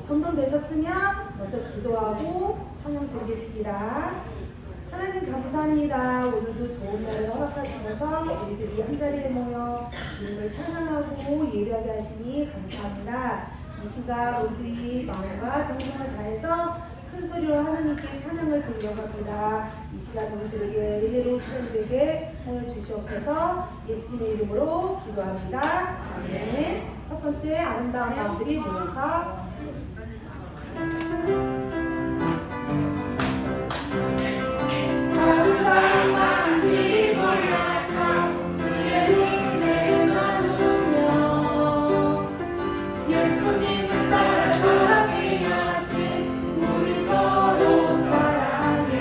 정돈되셨으면 먼저 기도하고 찬양 드리겠습니다. 하나님 감사합니다. 오늘도 좋은 날을 허락해 주셔서 우리들이 한자리에 모여 주님을 찬양하고 예배하게 하시니 감사합니다. 이 시간 우리들이 마음과 정성을 다해서 큰 소리로 하나님께 찬양을 드리려고 합니다. 이 시간 우리들에게 은혜로운 시간이 되게 하여 주시옵소서. 예수님의 이름으로 기도합니다. 아멘. 첫 번째 아름다운 마음들이 모여서 아름다운 마음들이 모여서 주의 은혜 나누며 예수님을 따라 사랑해야지. 우리 서로 사랑해.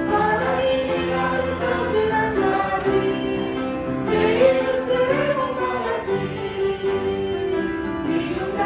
하나님이 가르쳐준 한 가지, 내 이웃을 내 몸과 같이 믿음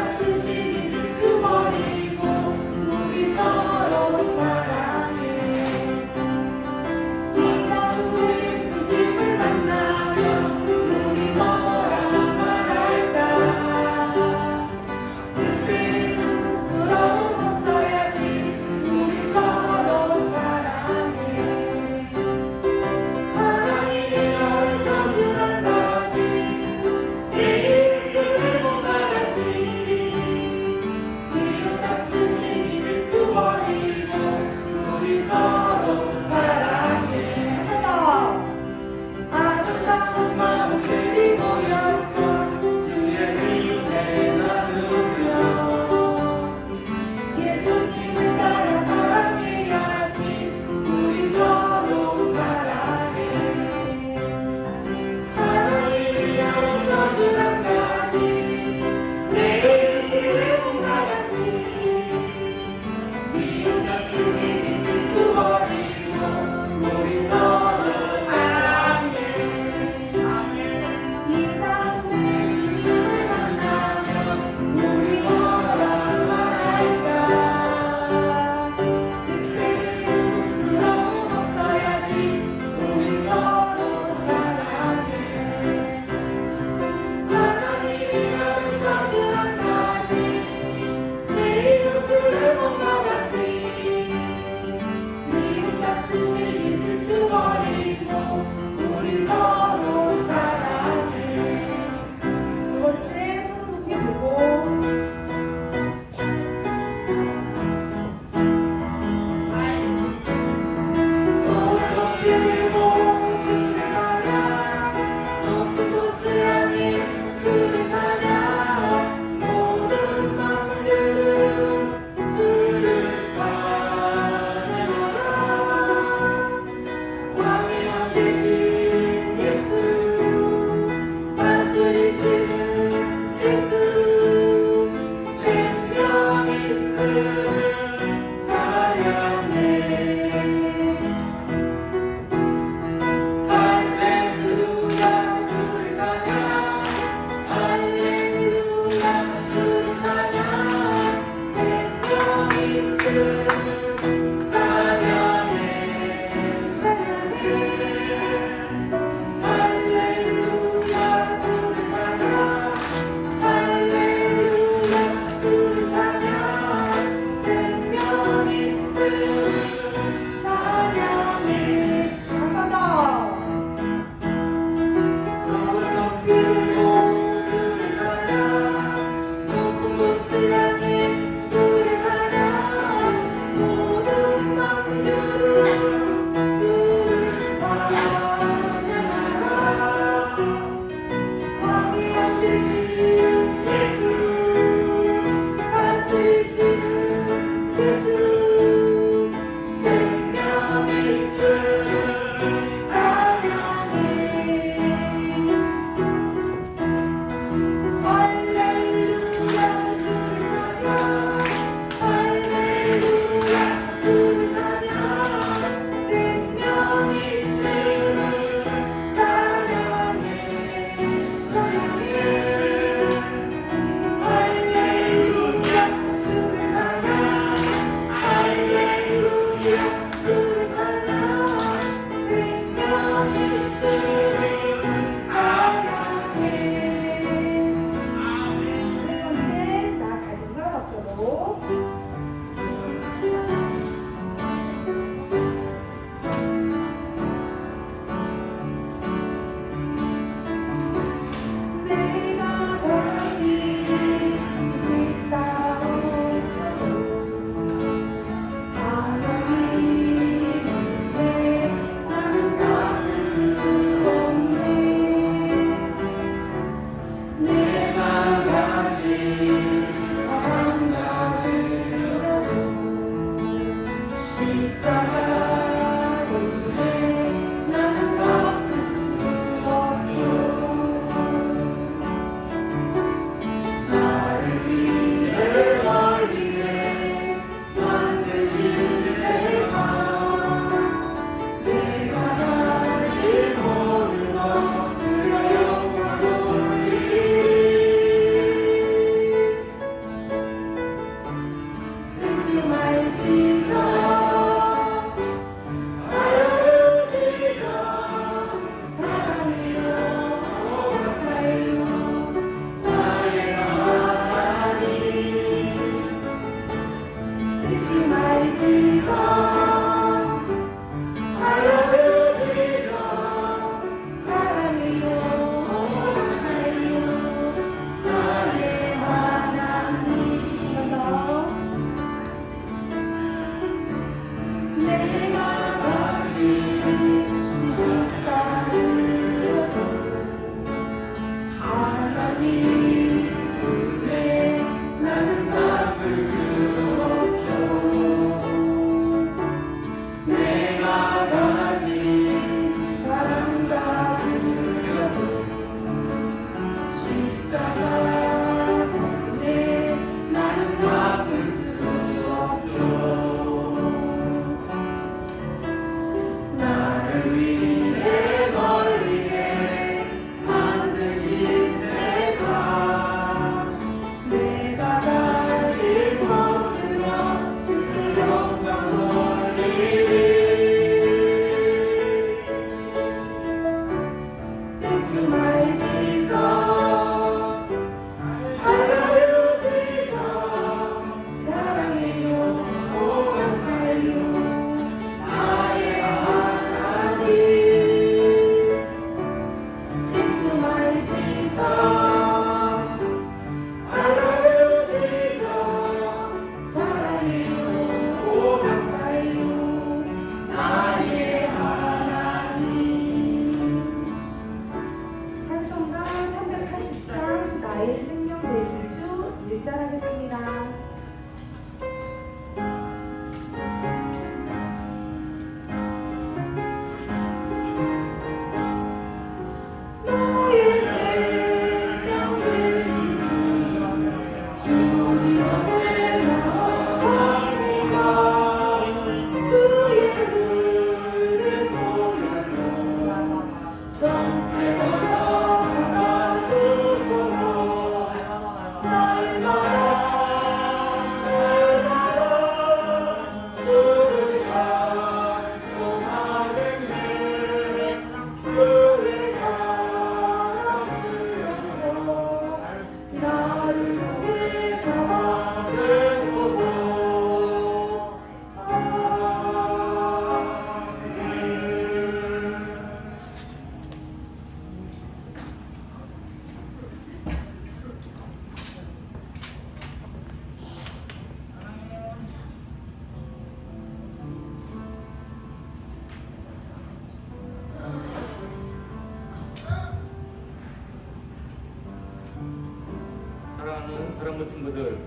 사랑하는 사랑부 친구들,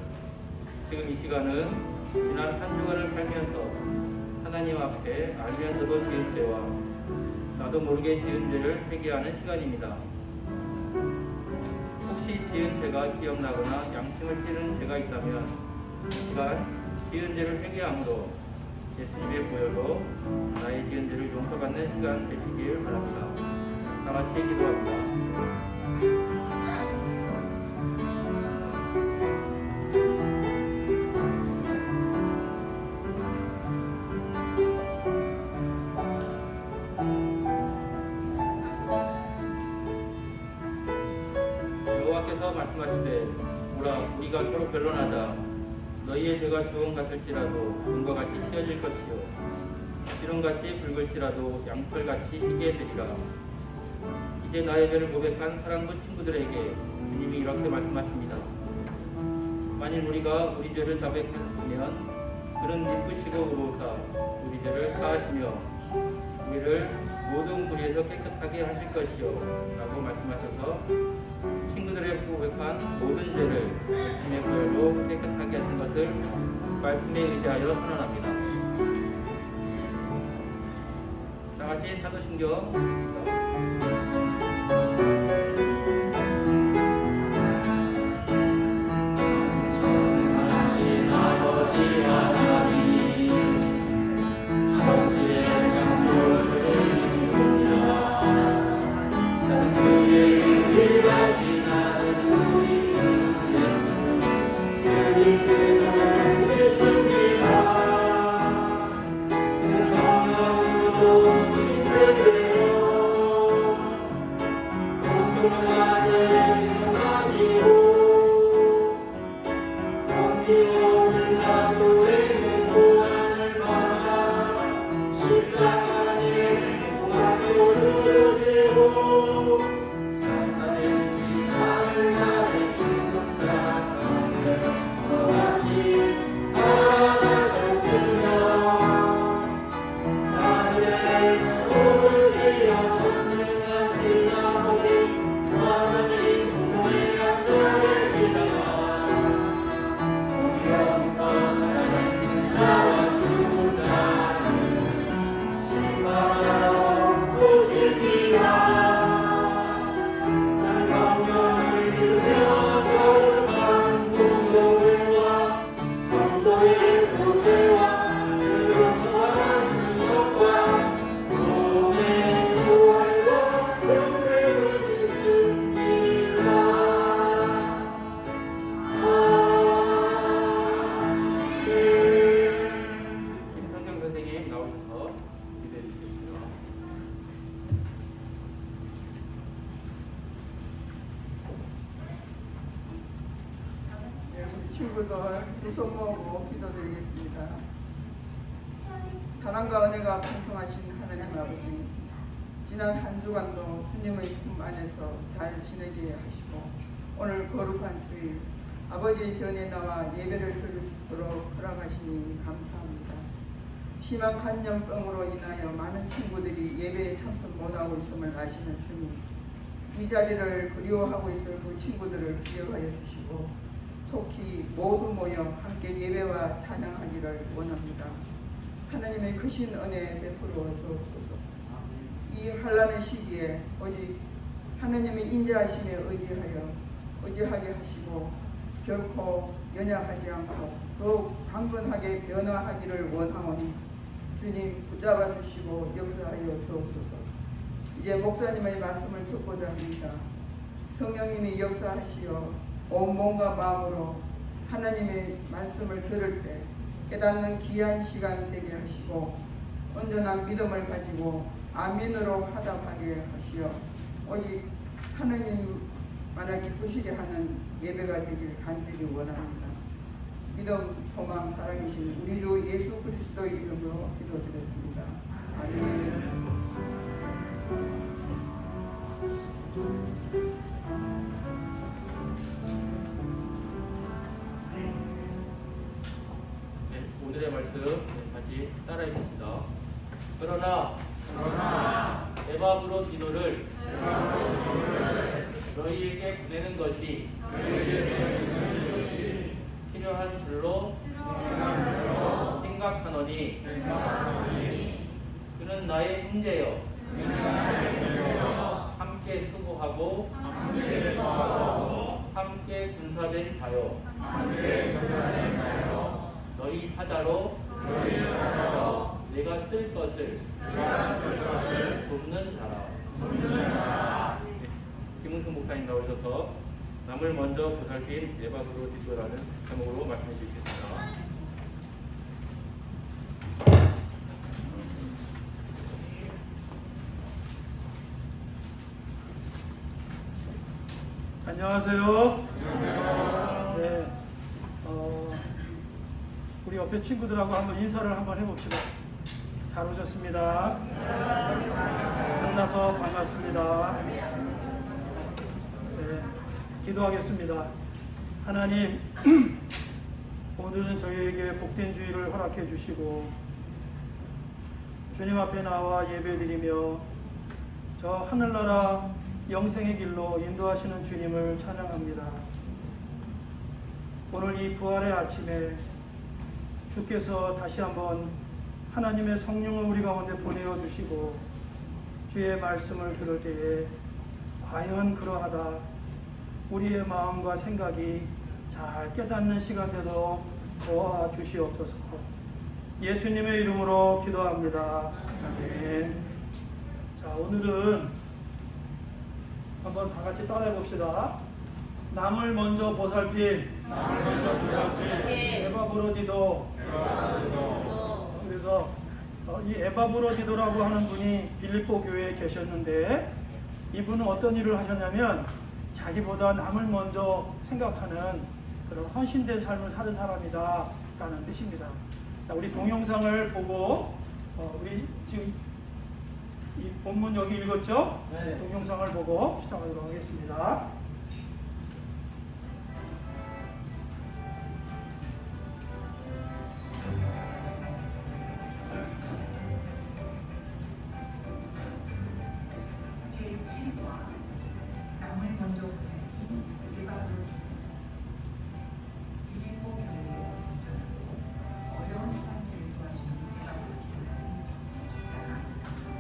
지금 이 시간은 지난 한 주간을 살면서 하나님 앞에 알면서도 지은 죄와 나도 모르게 지은 죄를 회개하는 시간입니다. 혹시 지은 죄가 기억나거나 양심을 찌르는 죄가 있다면 이 시간 지은 죄를 회개함으로 예수님의 보혈로 나의 지은 죄를 용서받는 시간 되시길 바랍니다. 다 같이 기도합니다. 여호와께서 말씀하시되 보라 우리가 서로 변론하자 너희의 죄가 주홍 같을지라도 금과 같이 휘어질 것이요 기름같이 붉을지라도 양털같이 희게 되리라. 이제 나의 죄를 고백한 사랑부 친구들에게 주님이 이렇게 말씀하십니다. 만일 우리가 우리 죄를 자백하면 그는 기쁘시고 의로우사 우리 죄를 사하시며 우리를 모든 불의에서 깨끗하게 하실 것이요 라고 말씀하셔서 친구들의 고백한 모든 죄를 예수님의 보혈로 깨끗하게 하신 것을 말씀에 의지하여 선언합니다. 다 같이 사도신경 친구들 두 손 모으고 기도드리겠습니다. 사랑과 은혜가 풍성하신 하나님 아버지, 지난 한 주간도 주님의 품 안에서 잘 지내게 하시고 오늘 거룩한 주일 아버지의 전에 나와 예배를 드릴 수 있도록 허락하시니 감사합니다. 심한 간염병으로 인하여 많은 친구들이 예배에 참석 못하고 있음을 아시는 주님, 이 자리를 그리워하고 있을 그 친구들을 기억하여 주시고 속히 모두 모여 함께 예배와 찬양하기를 원합니다. 하나님의 크신 은혜 베풀어 주옵소서. 이 환난의 시기에 오직 하나님의 인자하심에 의지하게 하시고 결코 연약하지 않고 더욱 강건하게 변화하기를 원하오니 주님 붙잡아 주시고 역사하여 주옵소서. 이제 목사님의 말씀을 듣고자 합니다. 성령님이 역사하시어 온 몸과 마음으로 하나님의 말씀을 들을 때 깨닫는 귀한 시간 되게 하시고 온전한 믿음을 가지고 아멘으로 화답하게 하시어 오직 하나님만을 기쁘시게 하는 예배가 되길 간절히 원합니다. 믿음, 소망, 살아계신 우리 주 예수 그리스도의 이름으로 기도드렸습니다. 아멘. 오늘의 말씀 같이 따라해 봅시다. 그러나 내 마음으로 기도를 너희에게 보내는 것이 필요한 줄로 생각하노니 그는 나의 형제여 함께 수고하고 함께 군사된 자요 너희 사자로 내가 쓸 것을 돕는 자라. 네, 김은수 목사님 나오셔서 남을 먼저 보살핀 에바브로디도라는 제목으로 말씀해 주시겠습니다. 안녕하세요. 네, 우리 옆에 친구들하고 한번 인사를 한번 해봅시다. 잘 오셨습니다. 만나서 반갑습니다. 네, 기도하겠습니다. 하나님, 오늘은 저희에게 복된 주일을 허락해 주시고 주님 앞에 나와 예배드리며 저 하늘나라 영생의 길로 인도하시는 주님을 찬양합니다. 오늘 이 부활의 아침에 주께서 다시 한번 하나님의 성령을 우리 가운데 보내어 주시고 주의 말씀을 들을 때에 과연 그러하다 우리의 마음과 생각이 잘 깨닫는 시간 되도록 도와주시옵소서. 예수님의 이름으로 기도합니다. 아멘. 자, 오늘은 한번 다 같이 따라해 봅시다. 남을 먼저 보살핀 에바브로디도. 그래서 이 에바브로디도라고 하는 분이 빌립보 교회에 계셨는데 이분은 어떤 일을 하셨냐면 자기보다 남을 먼저 생각하는 그런 헌신된 삶을 사는 사람이다 라는 뜻입니다. 자, 우리 동영상을 보고 우리 지금 이 본문 여기 읽었죠? 네. 동영상을 보고 시작하도록 하겠습니다. 제7과 남을 먼저 보살핀 에바브로디도. 빌립보 교회에 온전하고 어려운 사람들을 도와주는 에바브로디도라는 정말 집사가 있었어요.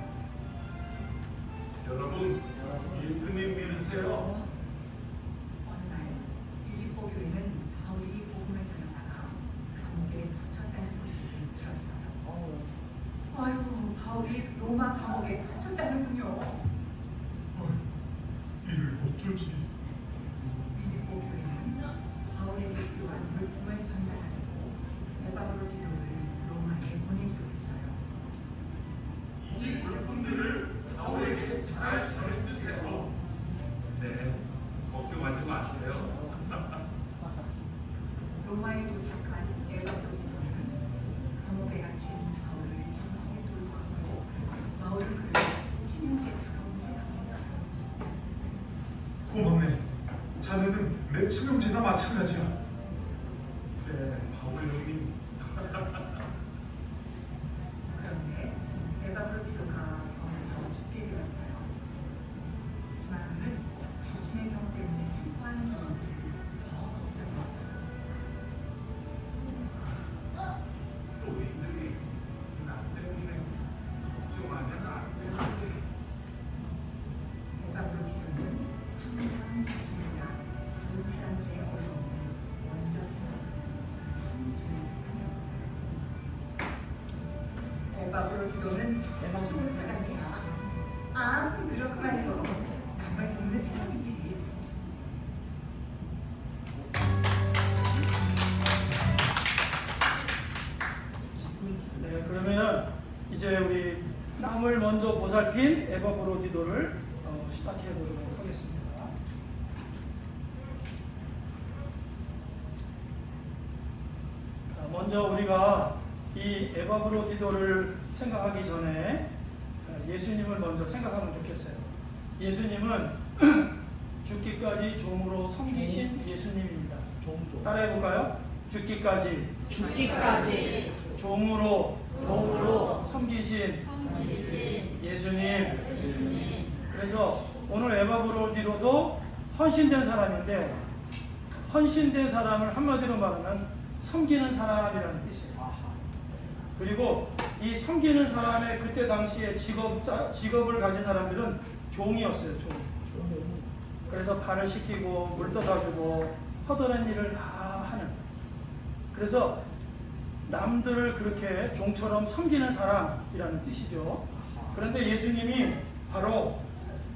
여러분, 예수님 믿으세요? 어느 날 빌립보 교회는 바울이 복음을 전하다가 감옥에 갇혔다는 소식을 들었어요. 아유, 바울이 로마 감옥에 갇혔다는군요. 이를 어쩔지. 빌립보 교회는 바울에게 필요한 물품을 전달하려고 에바브로디도를 로마에 보내기로 했어요. 이 물품들을 바울에게 잘 전해주세요. 네, 걱정하지 마세요. 로마에 도착한 에바브로디도는 감옥에 갇힌 바울을 장막에 돌고 하고 바울을 그를 친형제처럼 생각했어요. 고맙네. 자네는 내 친형제나 마찬가지야. 그래, 바울 형님. 그런데 에바브로디도가 병으로 죽게 되었어요. 하지만 그는 자신의 병 때문에 슬퍼하는 경우를 더 걱정했어요. 교인들이 나 때문에 걱정하면 안 되는데. 에바브로디도는 항상 자신이나 다른 사람들의 어려움을 먼저 생각하는 참 좋은 사람이었어요. 에바브로디도는 참 좋은 사람이야. 아, 그렇구만요. 남을 돕는 사람이지. 네, 그러면 이제 우리 남을 먼저 보살핀 에바브로디도를 시작해 보도록 하겠습니다. 자, 먼저 우리가 이 에바브로디도를 생각하기 전에 예수님을 먼저 생각하면 좋겠어요. 예수님은 죽기까지 종으로 섬기신 예수님입니다. 따라해 볼까요? 죽기까지 종으로 섬기신 예수님. 그래서 오늘 에바브로디도도 헌신된 사람인데 헌신된 사람을 한마디로 말하면 섬기는 사람이라는 뜻이에요. 그리고 이 섬기는 사람의 그때 당시에 직업을 가진 사람들은 종이었어요. 종. 그래서 발을 씻기고 물 떠다주고 허드렛 일을 다 하는. 그래서 남들을 그렇게 종처럼 섬기는 사람이라는 뜻이죠. 그런데 예수님이 바로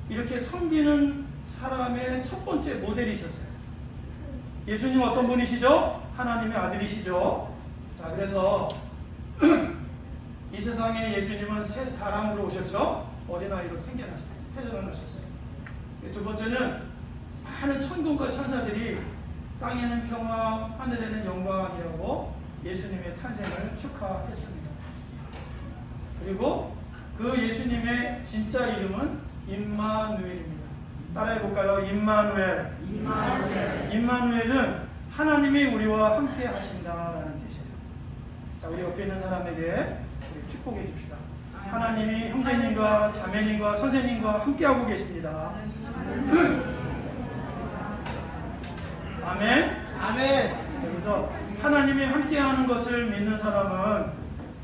이렇게 섬기는 사람의 첫 번째 모델이셨어요. 예수님 어떤 분이시죠? 하나님의 아들이시죠. 자, 그래서 이 세상에 예수님은 새 사람으로 오셨죠. 어린아이로 태어나셨어요. 두 번째는 많은 천군과 천사들이 땅에는 평화, 하늘에는 영광이라고 예수님의 탄생을 축하했습니다. 그리고 그 예수님의 진짜 이름은 임마누엘입니다. 따라해볼까요? 임마누엘. 임마누엘은 하나님이 우리와 함께 하신다라는 뜻이에요. 자, 우리 옆에 있는 사람에게 우리 축복해 줍시다. 하나님이 형제님과 자매님과 선생님과 함께하고 계십니다. 아멘. 그래서 하나님이 함께하는 것을 믿는 사람은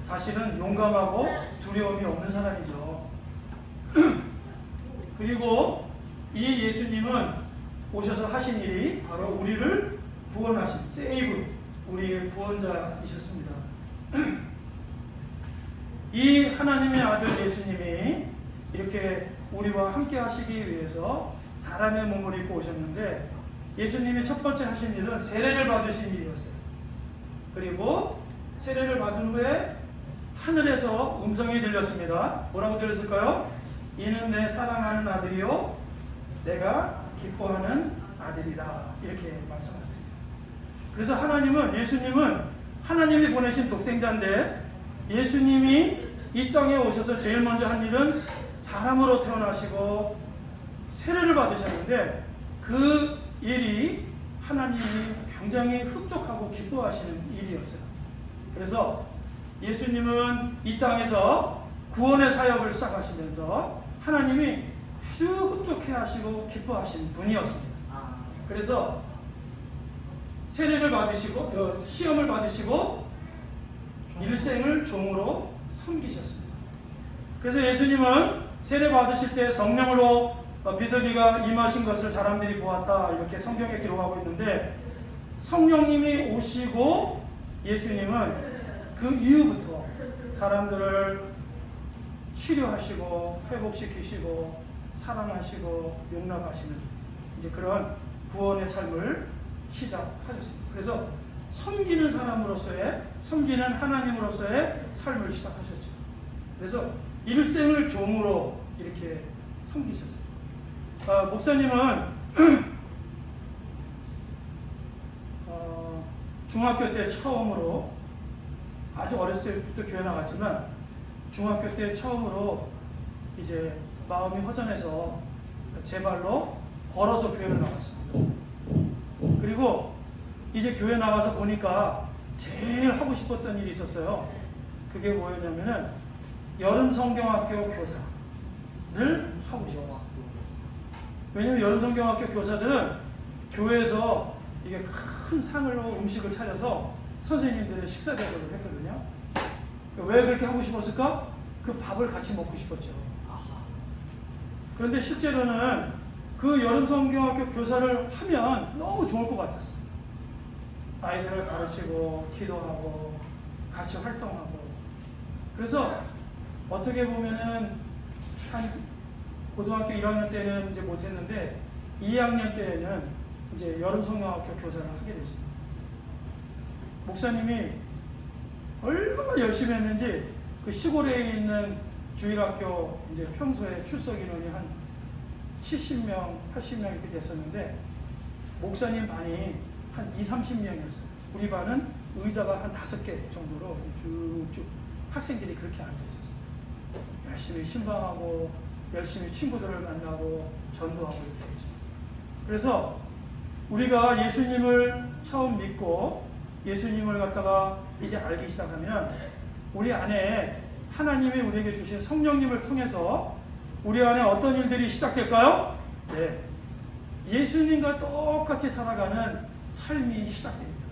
사실은 용감하고 두려움이 없는 사람이죠. 그리고 이 예수님은 오셔서 하신 일이 바로 우리를 구원하신 세이브, 우리의 구원자이셨습니다. 이 하나님의 아들 예수님이 이렇게 우리와 함께 하시기 위해서 사람의 몸을 입고 오셨는데, 예수님이 첫 번째 하신 일은 세례를 받으신 일이었어요. 그리고 세례를 받은 후에 하늘에서 음성이 들렸습니다. 뭐라고 들렸을까요? 이는 내 사랑하는 아들이요 내가 기뻐하는 아들이다, 이렇게 말씀하셨어요. 그래서 예수님은 하나님이 보내신 독생자인데, 예수님이 이 땅에 오셔서 제일 먼저 한 일은 사람으로 태어나시고 세례를 받으셨는데, 그 일이 하나님이 굉장히 흡족하고 기뻐하시는 일이었어요. 그래서 예수님은 이 땅에서 구원의 사역을 시작하시면서 하나님이 아주 흡족해 하시고 기뻐하신 분이었습니다. 그래서 세례를 받으시고 시험을 받으시고 일생을 종으로 섬기셨습니다. 그래서 예수님은 세례 받으실 때 성령으로 비둘기가 임하신 것을 사람들이 보았다, 이렇게 성경에 기록하고 있는데, 성령님이 오시고 예수님은 그 이후부터 사람들을 치료하시고 회복시키시고 사랑하시고 용납하시는 이제 그런 구원의 삶을 시작하셨습니다. 그래서 섬기는 사람으로서의, 섬기는 하나님으로서의 삶을 시작하셨죠. 그래서 일생을 종으로 이렇게 섬기셨어요. 목사님은 중학교 때 처음으로, 아주 어렸을 때부터 교회 나갔지만 중학교 때 처음으로 이제 마음이 허전해서 제 발로 걸어서 교회를 나갔습니다. 그리고 이제 교회 나가서 보니까 제일 하고 싶었던 일이 있었어요. 그게 뭐였냐면은 여름 성경학교 교사를 하고 싶었어요. 왜냐면 여름 성경학교 교사들은 교회에서 이게 큰 상으로 음식을 차려서 선생님들의 식사 대접을 했거든요. 왜 그렇게 하고 싶었을까? 그 밥을 같이 먹고 싶었죠. 그런데 실제로는 그 여름 성경학교 교사를 하면 너무 좋을 것 같았어요. 아이들을 가르치고 기도하고 같이 활동하고. 그래서 어떻게 보면은 한 고등학교 1학년 때는 이제 못했는데 2학년 때에는 이제 여름 성경학교 교사를 하게 됐습니다. 목사님이 얼마나 열심히 했는지 그 시골에 있는 주일학교 이제 평소에 출석 인원이 한 70명, 80명 이렇게 됐었는데, 목사님 반이 한 20-30명이었어요. 우리 반은 의자가 한 5개 정도로 쭉쭉 학생들이 그렇게 앉아 있었어요. 열심히 신방하고 열심히 친구들을 만나고 전도하고 이렇게 했죠. 그래서 우리가 예수님을 처음 믿고 예수님을 갖다가 이제 알기 시작하면 우리 안에 하나님이 우리에게 주신 성령님을 통해서 우리 안에 어떤 일들이 시작될까요? 네, 예수님과 똑같이 살아가는 삶이 시작됩니다.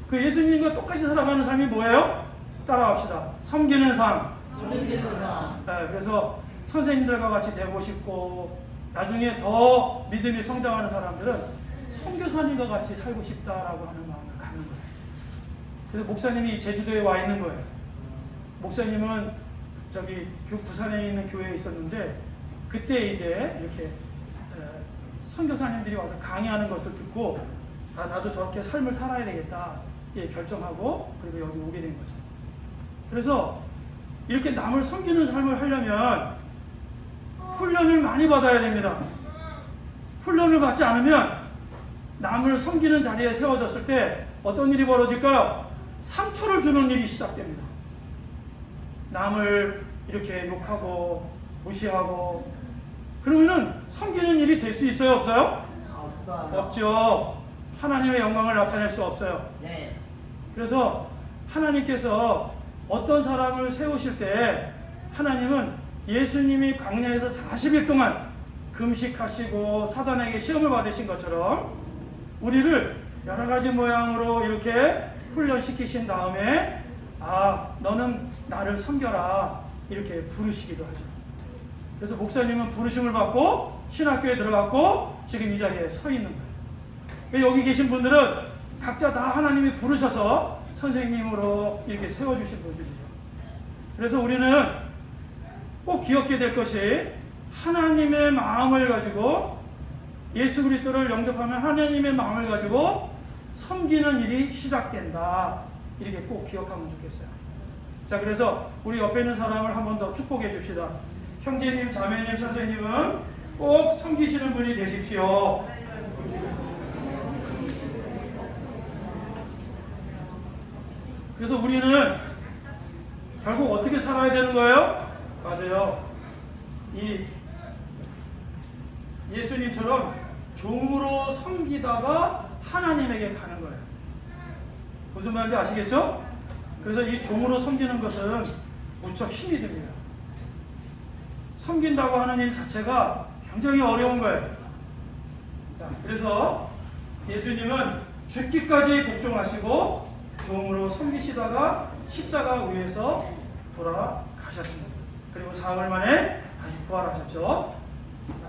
그 예수님과 똑같이 살아가는 삶이 뭐예요? 따라합시다. 섬기는 삶. 네, 그래서 선생님들과 같이 되고 싶고 나중에 더 믿음이 성장하는 사람들은 선교사님과 같이 살고 싶다라고 하는 마음을 갖는 거예요. 그래서 목사님이 제주도에 와 있는 거예요. 목사님은 저기 부산에 있는 교회에 있었는데 그때 이제 이렇게 선교사님들이 와서 강의하는 것을 듣고 나도 저렇게 삶을 살아야 되겠다 결정하고 그리고 여기 오게 된 거죠. 그래서 이렇게 남을 섬기는 삶을 하려면 훈련을 많이 받아야 됩니다. 훈련을 받지 않으면 남을 섬기는 자리에 세워졌을 때 어떤 일이 벌어질까요? 상처를 주는 일이 시작됩니다. 남을 이렇게 욕하고 무시하고 그러면은 섬기는 일이 될 수 있어요? 없어요? 없죠. 하나님의 영광을 나타낼 수 없어요. 네. 그래서 하나님께서 어떤 사람을 세우실 때 하나님은 예수님이 광야에서 40일 동안 금식하시고 사단에게 시험을 받으신 것처럼 우리를 여러 가지 모양으로 이렇게 훈련시키신 다음에 너는 나를 섬겨라 이렇게 부르시기도 하죠. 그래서 목사님은 부르심을 받고 신학교에 들어갔고 지금 이 자리에 서 있는 거예요. 여기 계신 분들은 각자 다 하나님이 부르셔서 선생님으로 이렇게 세워주신 분들이죠. 그래서 우리는 꼭 기억해야 될 것이 하나님의 마음을 가지고 예수 그리스도를 영접하면 하나님의 마음을 가지고 섬기는 일이 시작된다. 이렇게 꼭 기억하면 좋겠어요. 자, 그래서 우리 옆에 있는 사람을 한 번 더 축복해 줍시다. 형제님, 자매님, 선생님은 꼭 섬기시는 분이 되십시오. 그래서 우리는 결국 어떻게 살아야 되는 거예요? 맞아요. 이 예수님처럼 종으로 섬기다가 하나님에게 가는 거예요. 무슨 말인지 아시겠죠? 그래서 이 종으로 섬기는 것은 무척 힘이 듭니다. 섬긴다고 하는 일 자체가 굉장히 어려운 거예요. 자, 그래서 예수님은 죽기까지 복종하시고 종으로 섬기시다가 십자가 위에서 돌아가셨습니다. 그리고 사흘 만에 다시 부활하셨죠. 자,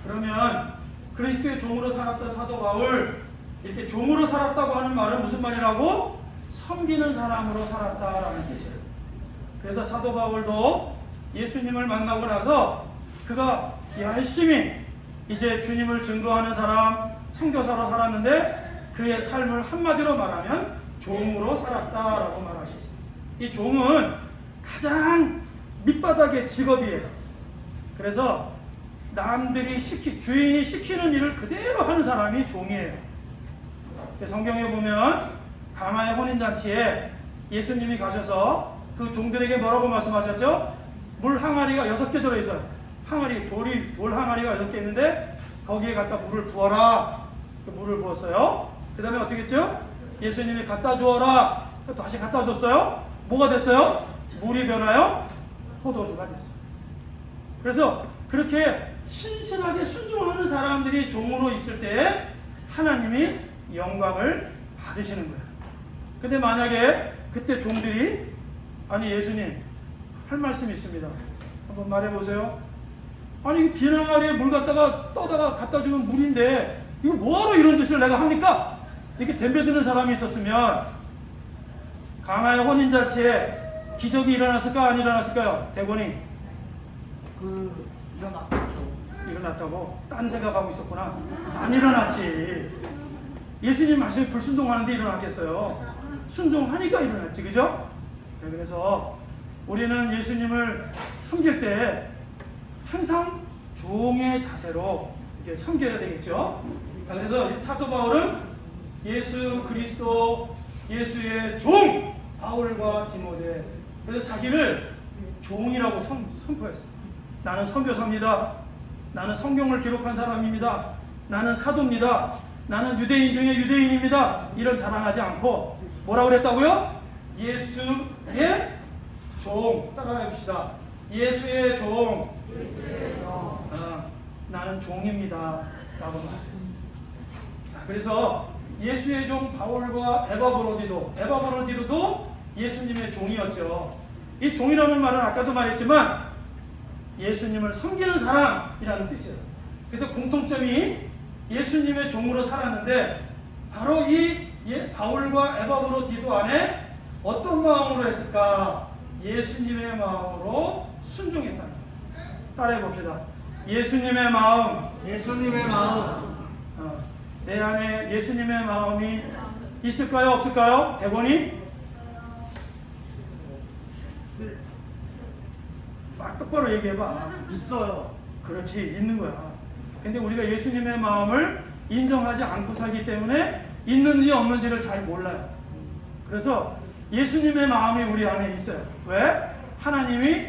그러면 그리스도의 종으로 살았던 사도 바울, 이렇게 종으로 살았다고 하는 말은 무슨 말이라고? 섬기는 사람으로 살았다라는 뜻이에요. 그래서 사도 바울도 예수님을 만나고 나서 그가 열심히 이제 주님을 증거하는 사람, 선교사로 살았는데 그의 삶을 한마디로 말하면 종으로 살았다라고 말하시죠. 이 종은 가장 밑바닥의 직업이에요. 그래서 남들이 주인이 시키는 일을 그대로 하는 사람이 종이에요. 성경에 보면 가나의 혼인잔치에 예수님이 가셔서 그 종들에게 뭐라고 말씀하셨죠? 물 항아리가 6개 들어있어요. 항아리, 돌 항아리가 6개 있는데 거기에 갖다 물을 부어라. 그 물을 부었어요. 그 다음에 어떻게 했죠? 예수님이 갖다 주어라. 다시 갖다 줬어요. 뭐가 됐어요? 물이 변하여 포도주가 됐어요. 그래서 그렇게 신실하게 순종하는 사람들이 종으로 있을 때 하나님이 영광을 받으시는 거예요. 근데 만약에 그때 종들이 아니 예수님 할 말씀이 있습니다. 한번 말해보세요. 아니 이 비냉아리에 물 갖다가 떠다가 갖다 주면 물인데 이거 뭐하러 이런 짓을 내가 합니까? 이렇게 덤벼드는 사람이 있었으면 가나의 혼인잔치에 기적이 일어났을까 안 일어났을까요? 대본이 일어났겠죠. 일어났다고? 딴 생각하고 있었구나. 안 일어났지. 예수님 말씀에 불순종하는데 일어났겠어요. 순종하니까 일어났지, 그죠? 네, 그래서 우리는 예수님을 섬길 때 항상 종의 자세로 이렇게 섬겨야 되겠죠. 그래서 사도 바울은 예수 그리스도 예수의 종 바울과 디모데, 그래서 자기를 종이라고 선포했어요. 나는 선교사입니다. 나는 성경을 기록한 사람입니다. 나는 사도입니다. 나는 유대인 중에 유대인입니다. 이런 자랑하지 않고 뭐라고 그랬다고요? 예수의 종. 따라해 봅시다. 예수의 종. 나는 종입니다. 라고 말했습니다. 자, 그래서 예수의 종 바울과 에바브로디도도 예수님의 종이었죠. 이 종이라는 말은 아까도 말했지만 예수님을 섬기는 사람이라는 뜻이에요. 그래서 공통점이 예수님의 종으로 살았는데 바로 이 바울과 에바브로디도 안에 어떤 마음으로 했을까? 예수님의 마음으로 순종했다는 거예요. 따라해 봅시다. 예수님의 마음. 예수님의 마음. 내 안에 예수님의 마음이 있을까요? 없을까요? 100원이? 막 똑바로 얘기해봐. 있어요. 그렇지, 있는 거야. 근데 우리가 예수님의 마음을 인정하지 않고 살기 때문에 있는지 없는지를 잘 몰라요. 그래서 예수님의 마음이 우리 안에 있어요. 왜? 하나님이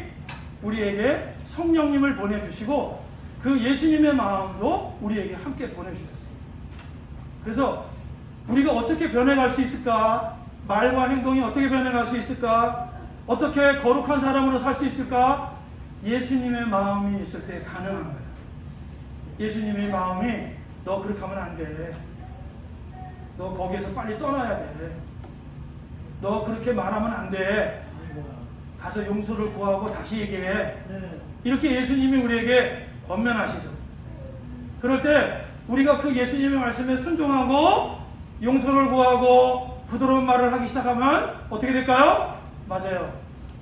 우리에게 성령님을 보내주시고 그 예수님의 마음도 우리에게 함께 보내주셨어요. 그래서 우리가 어떻게 변해갈 수 있을까? 말과 행동이 어떻게 변해갈 수 있을까? 어떻게 거룩한 사람으로 살 수 있을까? 예수님의 마음이 있을 때 가능한 거예요. 예수님의 마음이 너 그렇게 하면 안 돼. 너 거기에서 빨리 떠나야 돼. 너 그렇게 말하면 안 돼. 가서 용서를 구하고 다시 얘기해. 네. 이렇게 예수님이 우리에게 권면하시죠. 그럴 때 우리가 그 예수님의 말씀에 순종하고 용서를 구하고 부드러운 말을 하기 시작하면 어떻게 될까요? 맞아요.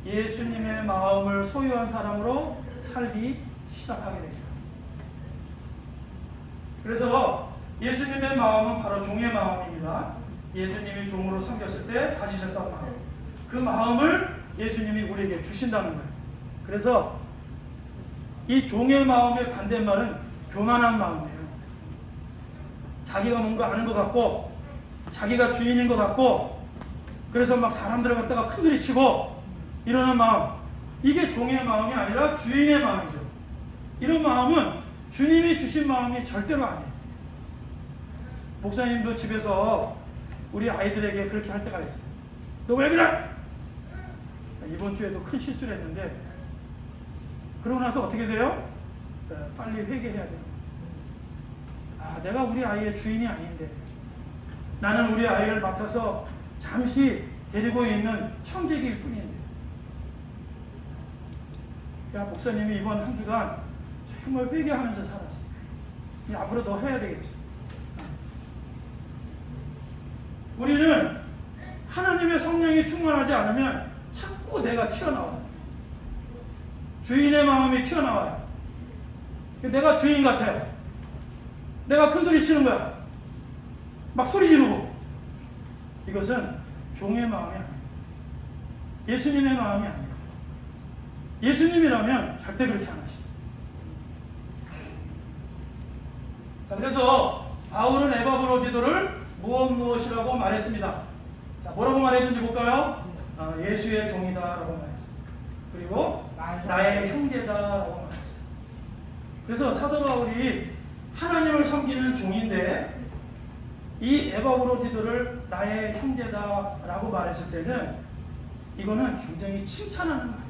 예수님의 마음을 소유한 사람으로 살기 시작하게 됩니다. 그래서 예수님의 마음은 바로 종의 마음입니다. 예수님이 종으로 섬겼을 때 가지셨던 마음. 그 마음을 예수님이 우리에게 주신다는 거예요. 그래서 이 종의 마음의 반대말은 교만한 마음이에요. 자기가 뭔가 아는 것 같고 자기가 주인인 것 같고 그래서 막 사람들을 갖다가 큰소리치고 이러는 마음. 이게 종의 마음이 아니라 주인의 마음이죠. 이런 마음은 주님이 주신 마음이 절대로 아니에요. 목사님도 집에서 우리 아이들에게 그렇게 할 때가 있어요. 너 왜 그래? 이번 주에도 큰 실수를 했는데 그러고 나서 어떻게 돼요? 빨리 회개해야 돼요. 아, 내가 우리 아이의 주인이 아닌데 나는 우리 아이를 맡아서 잠시 데리고 있는 청지기일 뿐인데. 야, 목사님이 이번 한 주간 정말 회개하면서 살았어요. 앞으로 더 해야 되겠죠. 우리는 하나님의 성령이 충만하지 않으면 자꾸 내가 튀어나와요. 주인의 마음이 튀어나와요. 내가 주인 같아요. 내가 큰 소리 치는 거야. 막 소리 지르고. 이것은 종의 마음이 아니에요. 예수님의 마음이 아니에요. 예수님이라면 절대 그렇게 안 하시죠. 자, 그래서 바울은 에바브로디도를 무엇이라고 말했습니다. 자, 뭐라고 말했는지 볼까요? 예수의 종이다라고 말했어요. 그리고 나의 형제다라고 말했어요. 그래서 사도 바울이 하나님을 섬기는 종인데 이 에바브로디도를 나의 형제다라고 말했을 때는 이거는 굉장히 칭찬하는 말이에요.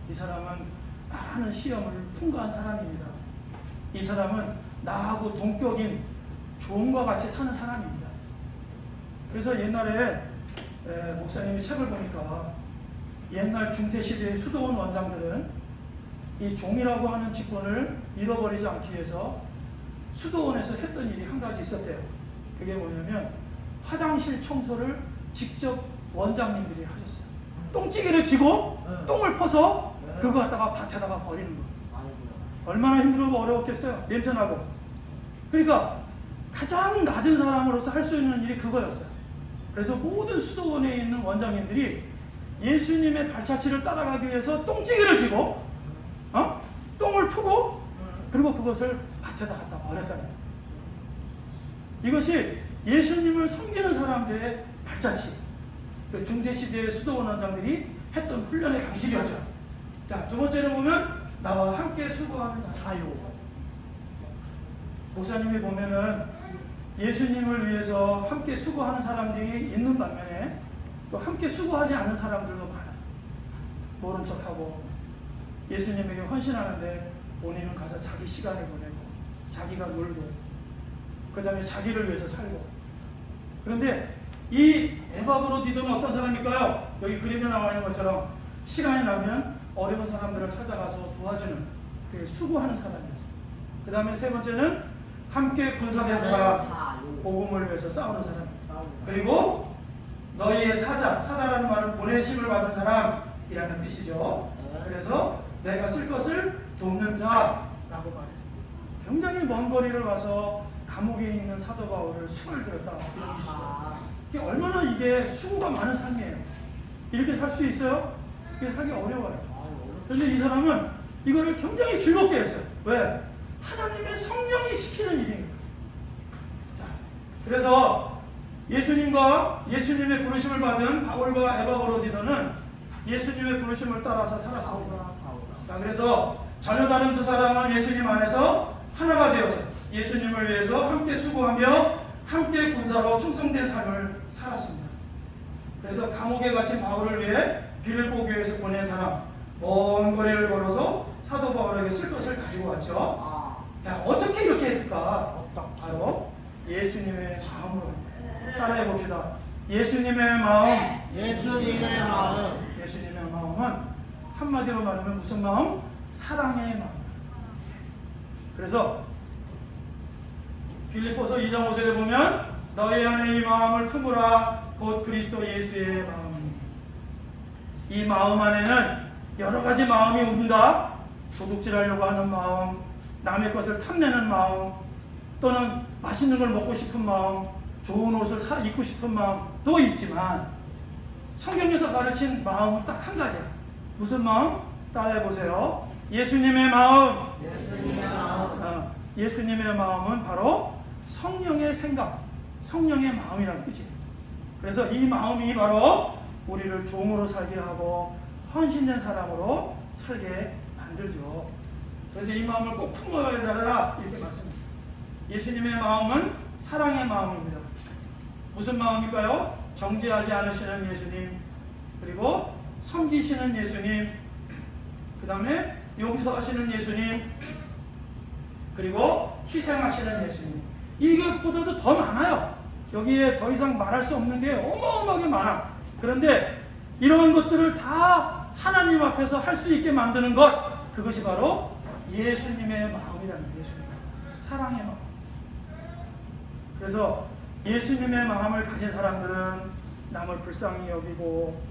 이 사람은 많은 시험을 통과한 사람입니다. 이 사람은 나하고 동격인 종과 같이 사는 사람입니다. 그래서 옛날에 목사님이 책을 보니까 옛날 중세시대의 수도원 원장들은 이 종이라고 하는 직분을 잃어버리지 않기 위해서 수도원에서 했던 일이 한 가지 있었대요. 그게 뭐냐면 화장실 청소를 직접 원장님들이 하셨어요. 똥찌개를 쥐고 똥을 퍼서 그거 갖다가 밭에다가 버리는 거예요. 얼마나 힘들고 어려웠겠어요. 냄새나고. 그러니까 가장 낮은 사람으로서 할 수 있는 일이 그거였어요. 그래서 모든 수도원에 있는 원장님들이 예수님의 발자취를 따라가기 위해서 똥찌개를 쥐고 똥을 푸고 그리고 그것을 밭에다 갖다 버렸다는 거예요. 이것이 예수님을 섬기는 사람들의 발자취, 그 중세시대의 수도원 원장들이 했던 훈련의 방식이었죠. 자, 두 번째로 보면 나와 함께 수고하는 자유. 목사님이 보면은 예수님을 위해서 함께 수고하는 사람들이 있는 반면에 또 함께 수고하지 않은 사람들도 많아요. 모른 척하고 예수님에게 헌신하는데 본인은 가서 자기 시간을 보내고 자기가 놀고 그 다음에 자기를 위해서 살고. 그런데 이 에바브로디도는 어떤 사람일까요? 여기 그림에 나와 있는 것처럼 시간이 나면 어려운 사람들을 찾아가서 도와주는, 수고하는 사람이에요. 그 다음에 세 번째는 함께 군사된 사람, 복음을 위해서 싸우는 사람. 그리고 너희의 사자라는 말은 보내심을 받은 사람이라는 뜻이죠. 그래서 내가 쓸 것을 돕는 자라고 말해요. 굉장히 먼 거리를 와서 감옥에 있는 사도 바울을 수를 들었다, 이런 뜻이죠. 이게 얼마나 이게 수고가 많은 삶이에요. 이렇게 살 수 있어요? 이게 살기 어려워요. 그런데 이 사람은 이거를 굉장히 즐겁게 했어요. 왜? 하나님의 성령이 시키는 일입니다. 자, 그래서 예수님과 예수님의 부르심을 받은 바울과 에바브로디도는 예수님의 부르심을 따라서 살았습니다. 자, 그래서 전혀 다른 두 사람은 예수님 안에서 하나가 되어서 예수님을 위해서 함께 수고하며 함께 군사로 충성된 삶을 살았습니다. 그래서 감옥에 갇힌 바울을 위해 빌립보 교회에서 보낸 사람, 먼 거리를 걸어서 사도 바울에게 쓸 것을 가지고 왔죠. 야, 어떻게 이렇게 했을까? 바로 예수님의 마음으로. 따라해 봅시다. 예수님의 마음. 예수님의 마음. 예수님의 마음은 한마디로 말하면 무슨 마음? 사랑의 마음. 그래서 빌립보서 2장 5절에 보면 너희 안에 이 마음을 품으라, 곧 그리스도 예수의 마음입니다. 이 마음 안에는 여러 가지 마음이 옵니다. 도둑질하려고 하는 마음, 남의 것을 탐내는 마음, 또는 맛있는 걸 먹고 싶은 마음, 좋은 옷을 입고 싶은 마음도 있지만 성경에서 가르친 마음은 딱 한 가지야. 무슨 마음? 따라해 보세요. 예수님의 마음. 예수님의 마음. 예수님의 마음은 바로 성령의 생각, 성령의 마음이라는 뜻이에요. 그래서 이 마음이 바로 우리를 종으로 살게 하고 헌신된 사람으로 살게 만들죠. 그래서 이 마음을 꼭 품어야 되라, 이렇게 말씀했어요. 예수님의 마음은 사랑의 마음입니다. 무슨 마음일까요? 정죄하지 않으시는 예수님, 그리고 섬기시는 예수님, 그 다음에 용서하시는 예수님, 그리고 희생하시는 예수님. 이것보다도 더 많아요. 여기에 더 이상 말할 수 없는 게 어마어마하게 많아. 그런데 이런 것들을 다 하나님 앞에서 할 수 있게 만드는 것, 그것이 바로 예수님의 마음이라는, 예수님 사랑의 마음. 그래서 예수님의 마음을 가진 사람들은 남을 불쌍히 여기고,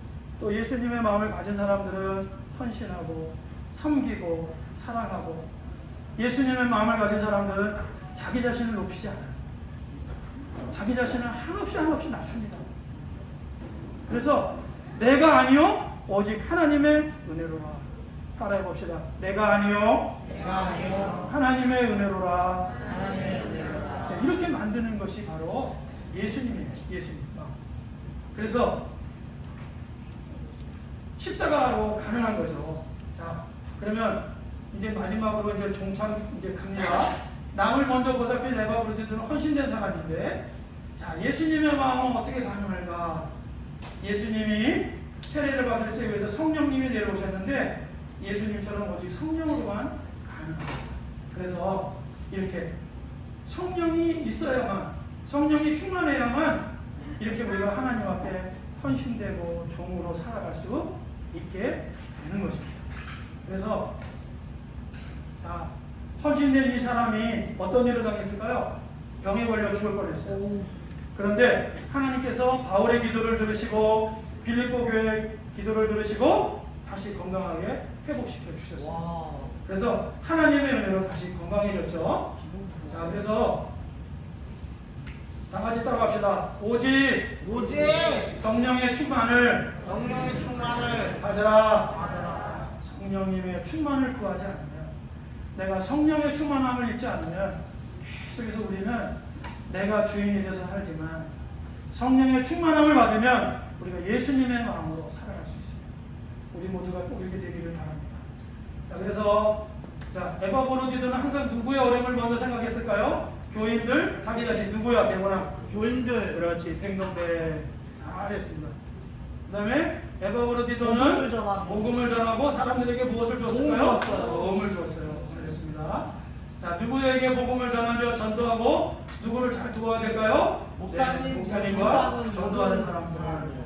또 예수님의 마음을 가진 사람들은 헌신하고 섬기고 사랑하고, 예수님의 마음을 가진 사람들은 자기 자신을 높이지 않아요. 자기 자신을 한없이 낮춥니다. 그래서 내가 아니요 오직 하나님의 은혜로라. 따라해 봅시다. 내가 아니요 하나님의 은혜로라. 네, 이렇게 만드는 것이 바로 예수님이에요. 예수님. 그래서 십자가로 가능한 거죠. 자, 그러면 이제 마지막으로 이제 종착 이제 갑니다. 남을 먼저 보살핀 에바브로디도는 헌신된 사람인데, 자, 예수님의 마음은 어떻게 가능할까? 예수님이 세례를 받을 때 위해서 성령님이 내려오셨는데 예수님처럼 오직 성령으로만 가능합니다. 그래서 이렇게 성령이 있어야만, 성령이 충만해야만 이렇게 우리가 하나님 앞에 헌신되고 종으로 살아갈 수 있게 되는 것입니다. 그래서 자, 헌신된 이 사람이 어떤 일을 당했을까요? 병에 걸려 죽을 뻔했어요. 그런데 하나님께서 바울의 기도를 들으시고 빌립보 교회의 기도를 들으시고 다시 건강하게 회복시켜 주셨어요. 그래서 하나님의 은혜로 다시 건강해졌죠. 자, 그래서 다 같이 따라갑시다. 오직 성령의 충만을 받으라. 성령님의 충만을 구하지 않으면, 내가 성령의 충만함을 입지 않으면 계속해서 우리는 내가 주인이 돼서 살지만 성령의 충만함을 받으면 우리가 예수님의 마음으로 살아갈 수 있습니다. 우리 모두가 꼭 이렇게 되기를 바랍니다. 자, 그래서 자, 에바브로디도는 항상 누구의 어려움을 먼저 생각했을까요? 교인들, 자기 자신. 누구야? 대본아? 교인들. 그렇지. 팽동배 잘했습니다. 그 다음에 에바브로디도는 복음을 전하고 사람들에게 무엇을 줬을까요? 도움을 줬어요. 도움을 줬어요. 잘했습니다. 자, 누구에게 복음을 전하며 전도하고 누구를 잘 도와야 될까요? 목사님, 네, 목사님과 전도하는 전도하는 사람들. 사람들.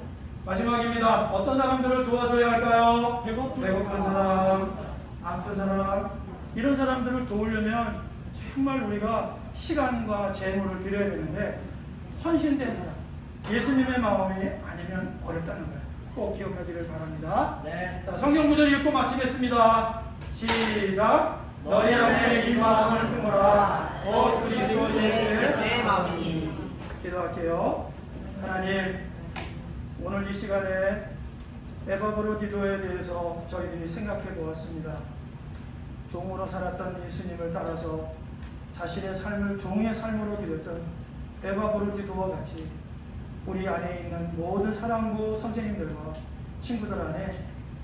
마지막입니다. 어떤 사람들을 도와줘야 할까요? 배고픈 사람, 아픈 사람, 이런 사람들을 도우려면 정말 우리가 시간과 재물을 드려야 되는데 헌신된 사람, 예수님의 마음이 아니면 어렵다는 거예요. 꼭 기억하기를 바랍니다. 네. 자, 성경 구절 읽고 마치겠습니다. 시작. 너희 안에 이 마음을 품어라. 곧 그리스도 예수의 마음이니. 기도할게요. 하나님, 오늘 이 시간에 에바브로 기도에 대해서 저희들이 생각해 보았습니다. 종으로 살았던 예수님을 따라서 자신의 삶을 종의 삶으로 드렸던 에바브로 기도와 같이 우리 안에 있는 모든 사랑부 선생님들과 친구들 안에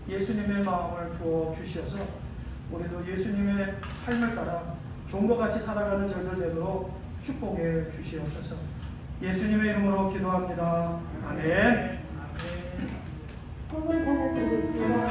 예수님의 마음을 부어 주시어서 우리도 예수님의 삶을 따라 종과 같이 살아가는 저희들 되도록 축복해 주시옵소서. 예수님의 이름으로 기도합니다. 아멘. 한번 찬양 드리겠습니다.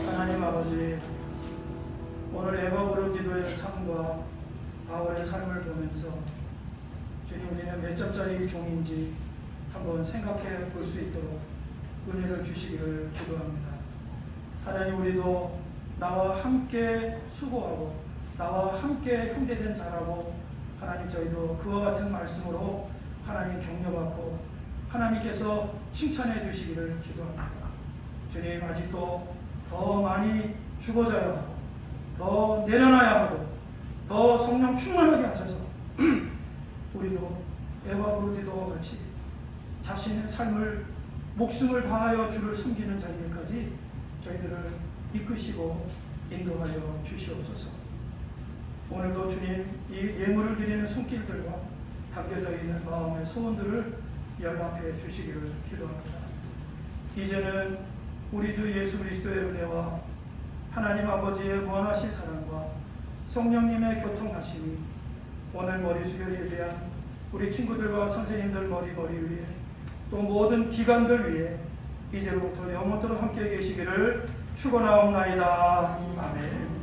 하나님 아버지, 오늘 에바브로 기도의 삶과 바울의 삶을 보면서 주님, 우리는 몇 점짜리 종인지 한번 생각해 볼 수 있도록 은혜를 주시기를 기도합니다. 하나님, 우리도 나와 함께 수고하고 나와 함께 형제된 자라고 하나님, 저희도 그와 같은 말씀으로 하나님 격려받고 하나님께서 칭찬해 주시기를 기도합니다. 주님, 아직도 더 많이 죽어져야 하고 더 내려놔야 하고 더 성령 충만하게 하셔서 우리도 에바브로 기도와 같이 자신의 삶을 목숨을 다하여 주를 섬기는 자리까지 저희들을 이끄시고 인도하여 주시옵소서. 오늘도 주님, 이 예물을 드리는 손길들과 담겨져 있는 마음의 소원들을 연락해 주시기를 기도합니다. 이제는 우리 주 예수 그리스도의 은혜와 하나님 아버지의 무한하신 사랑과 성령님의 교통하심이 오늘 머리 숙여 예배한 우리 친구들과 선생님들 머리 위에 또 모든 기관들 위에 이제로부터 영원토록 함께 계시기를 축원하옵나이다. 아멘.